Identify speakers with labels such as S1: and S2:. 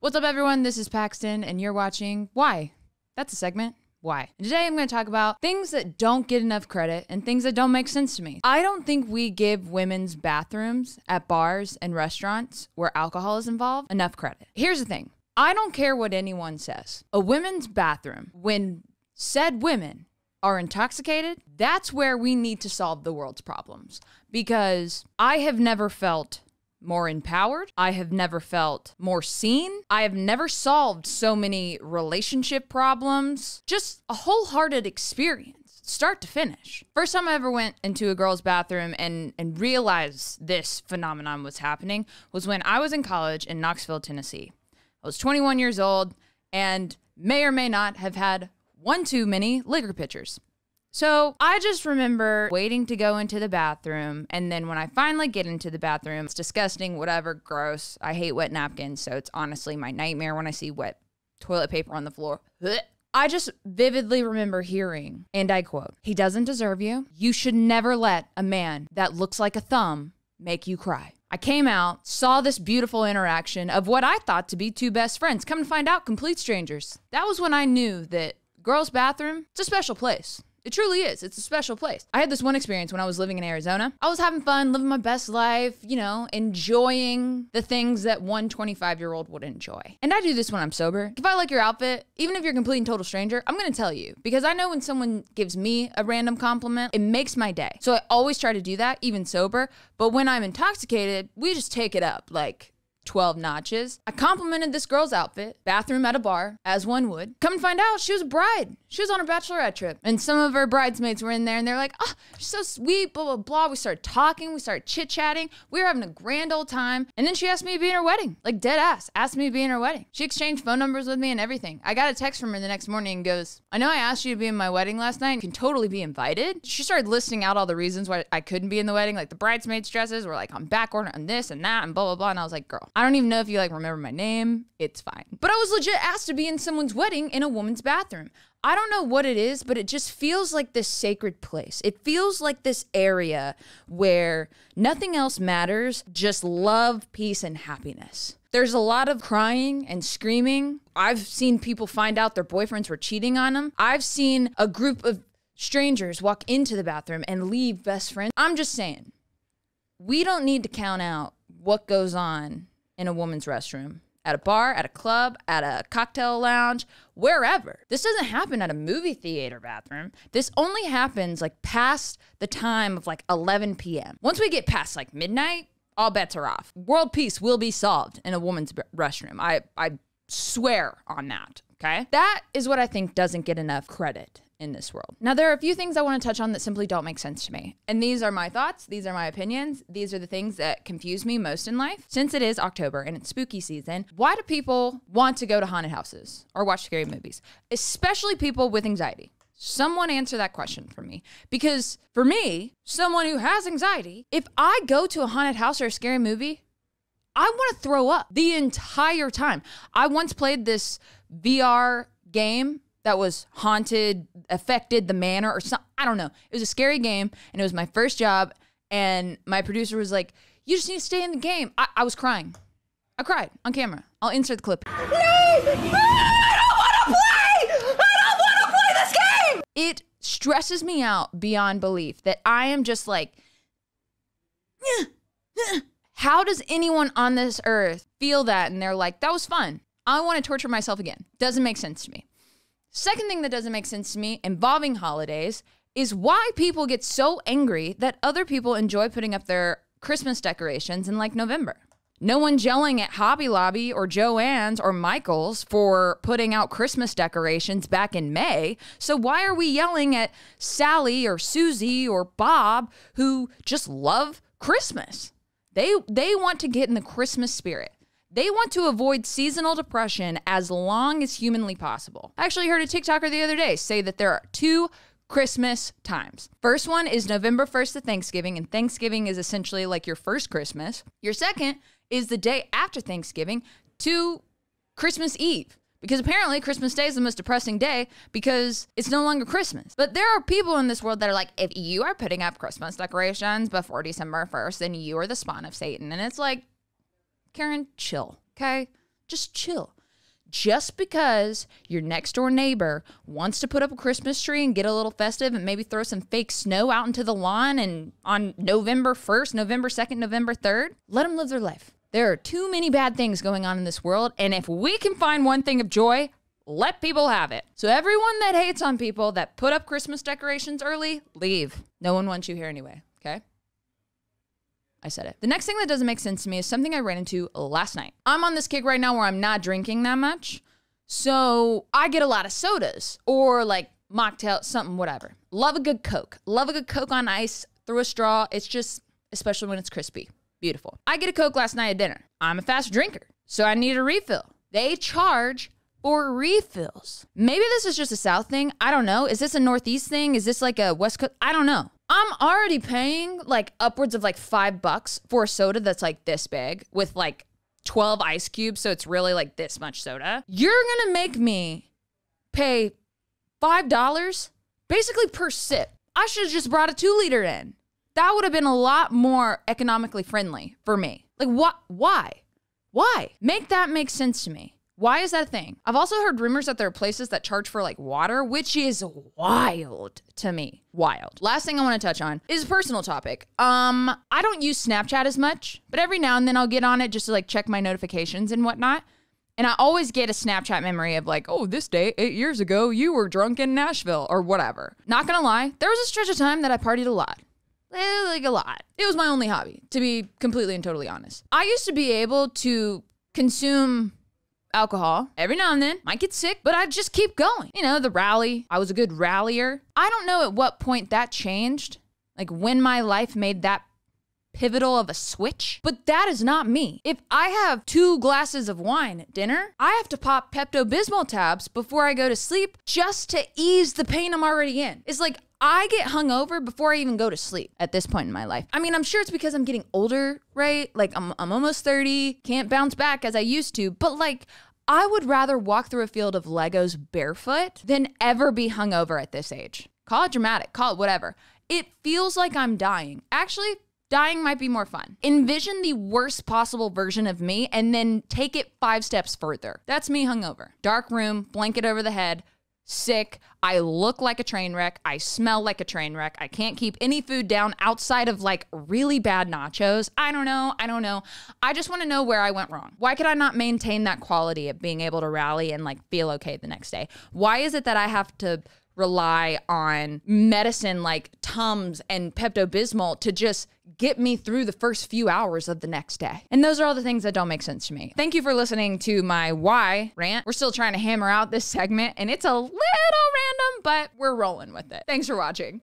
S1: What's up, everyone? This is Paxton, and you're watching Why? That's a segment. Why? And today I'm going to talk about things that don't get enough credit and things that don't make sense to me. I don't think we give women's bathrooms at bars and restaurants where alcohol is involved enough credit. Here's the thing. I don't care what anyone says. A women's bathroom, when said women are intoxicated, that's where we need to solve the world's problems. Because I have never felt more empowered. I have never felt more seen. I have never solved so many relationship problems. Just a wholehearted experience, start to finish. First time I ever went into a girl's bathroom and realized this phenomenon was happening was when I was in college in Knoxville, Tennessee. I was 21 years old and may or may not have had one too many liquor pitchers. So I just remember waiting to go into the bathroom, and then when I finally get into the bathroom, it's disgusting, whatever, gross. I hate wet napkins, so it's honestly my nightmare when I see wet toilet paper on the floor. I just vividly remember hearing, and I quote, "He doesn't deserve you. You should never let a man that looks like a thumb make you cry." I came out, saw this beautiful interaction of what I thought to be two best friends. Come to find out, complete strangers. That was when I knew that girls' bathroom, it's a special place. It truly is. It's a special place. I had this one experience when I was living in Arizona. I was having fun, living my best life, enjoying the things that one 25-year-old would enjoy. And I do this when I'm sober. If I like your outfit, even if you're a complete and total stranger, I'm going to tell you. Because I know when someone gives me a random compliment, it makes my day. So I always try to do that, even sober. But when I'm intoxicated, we just take it up like 12 notches. I complimented this girl's outfit, bathroom at a bar, as one would. Come and find out, she was a bride. She was on her bachelorette trip. And some of her bridesmaids were in there and they're like, "Oh, she's so sweet, blah, blah, blah." We started talking, we started chit-chatting. We were having a grand old time. And then she asked me to be in her wedding. Like dead ass, asked me to be in her wedding. She exchanged phone numbers with me and everything. I got a text from her the next morning and goes, "I know I asked you to be in my wedding last night. You can totally be invited." She started listing out all the reasons why I couldn't be in the wedding. Like the bridesmaids' dresses were like on back order and this and that and blah, blah, blah. And I was like, girl, I don't even know if you remember my name. It's fine. But I was legit asked to be in someone's wedding in a woman's bathroom. I don't know what it is, but it just feels like this sacred place. It feels like this area where nothing else matters, just love, peace, and happiness. There's a lot of crying and screaming. I've seen people find out their boyfriends were cheating on them. I've seen a group of strangers walk into the bathroom and leave best friends. I'm just saying, we don't need to count out what goes on in a woman's restroom, at a bar, at a club, at a cocktail lounge, wherever. This doesn't happen at a movie theater bathroom. This only happens like past the time of like 11 p.m. Once we get past like midnight, all bets are off. World peace will be solved in a woman's restroom. I swear on that, okay? That is what I think doesn't get enough credit in this world. Now, there are a few things I want to touch on that simply don't make sense to me. And these are my thoughts. These are my opinions. These are the things that confuse me most in life. Since it is October and it's spooky season, why do people want to go to haunted houses or watch scary movies? Especially people with anxiety. Someone answer that question for me. Because for me, someone who has anxiety, if I go to a haunted house or a scary movie, I want to throw up the entire time. I once played this VR game that was haunted, affected the manor or something. I don't know. It was a scary game and it was my first job. And my producer was like, "You just need to stay in the game." I was crying. I cried on camera. I'll insert the clip. Please! I don't want to play! I don't want to play this game! It stresses me out beyond belief that I am just like, how does anyone on this earth feel that? And they're like, that was fun. I want to torture myself again. Doesn't make sense to me. Second thing that doesn't make sense to me involving holidays is why people get so angry that other people enjoy putting up their Christmas decorations in like November. No one's yelling at Hobby Lobby or Joann's or Michael's for putting out Christmas decorations back in May. So why are we yelling at Sally or Susie or Bob who just love Christmas? They want to get in the Christmas spirit. They want to avoid seasonal depression as long as humanly possible. I actually heard a TikToker the other day say that there are two Christmas times. First one is November 1st to Thanksgiving, and Thanksgiving is essentially like your first Christmas. Your second is the day after Thanksgiving to Christmas Eve. Because apparently Christmas Day is the most depressing day because it's no longer Christmas. But there are people in this world that are like, if you are putting up Christmas decorations before December 1st, then you are the spawn of Satan. And it's like, Karen, chill, okay? Just chill. Just because your next door neighbor wants to put up a Christmas tree and get a little festive and maybe throw some fake snow out into the lawn and on November 1st, November 2nd, November 3rd, let them live their life. There are too many bad things going on in this world, and if we can find one thing of joy, let people have it. So everyone that hates on people that put up Christmas decorations early, leave. No one wants you here anyway, okay? I said it. The next thing that doesn't make sense to me is something I ran into last night. I'm on this kick right now where I'm not drinking that much. So I get a lot of sodas or like mocktail, something, whatever. Love a good Coke. Love a good Coke on ice through a straw. It's just, especially when it's crispy. Beautiful. I get a Coke last night at dinner. I'm a fast drinker, so I need a refill. They charge for refills. Maybe this is just a South thing. I don't know. Is this a Northeast thing? Is this like a West Coast? I don't know. I'm already paying like upwards of like $5 for a soda that's like this big with like 12 ice cubes. So it's really like this much soda. You're gonna make me pay $5 basically per sip. I should have just brought a 2-liter in. That would have been a lot more economically friendly for me. Like what? Why? Why? Make that make sense to me. Why is that a thing? I've also heard rumors that there are places that charge for like water, which is wild to me. Wild. Last thing I want to touch on is a personal topic. I don't use Snapchat as much, but every now and then I'll get on it just to like check my notifications and whatnot. And I always get a Snapchat memory of like, oh, this day, 8 years ago, you were drunk in Nashville or whatever. Not gonna lie, there was a stretch of time that I partied a lot. Like a lot. It was my only hobby, to be completely and totally honest. I used to be able to consume alcohol every now and then, might get sick, but I'd just keep going. You know, the rally, I was a good rallier. I don't know at what point that changed, like when my life made that pivotal of a switch, but that is not me. If I have 2 glasses of wine at dinner, I have to pop Pepto-Bismol tabs before I go to sleep just to ease the pain I'm already in. It's like I get hungover before I even go to sleep at this point in my life. I mean, I'm sure it's because I'm getting older, right? Like I'm almost 30, can't bounce back as I used to, but like I would rather walk through a field of Legos barefoot than ever be hungover at this age. Call it dramatic, call it whatever. It feels like I'm dying. Actually, dying might be more fun. Envision the worst possible version of me and then take it 5 steps further. That's me hungover. Dark room, blanket over the head, sick. I look like a train wreck. I smell like a train wreck. I can't keep any food down outside of like really bad nachos. I don't know. I just want to know where I went wrong. Why could I not maintain that quality of being able to rally and like feel okay the next day? Why is it that I have to rely on medicine like Tums and Pepto-Bismol to just get me through the first few hours of the next day? And those are all the things that don't make sense to me. Thank you for listening to my why rant. We're still trying to hammer out this segment and it's a little random, but we're rolling with it. Thanks for watching.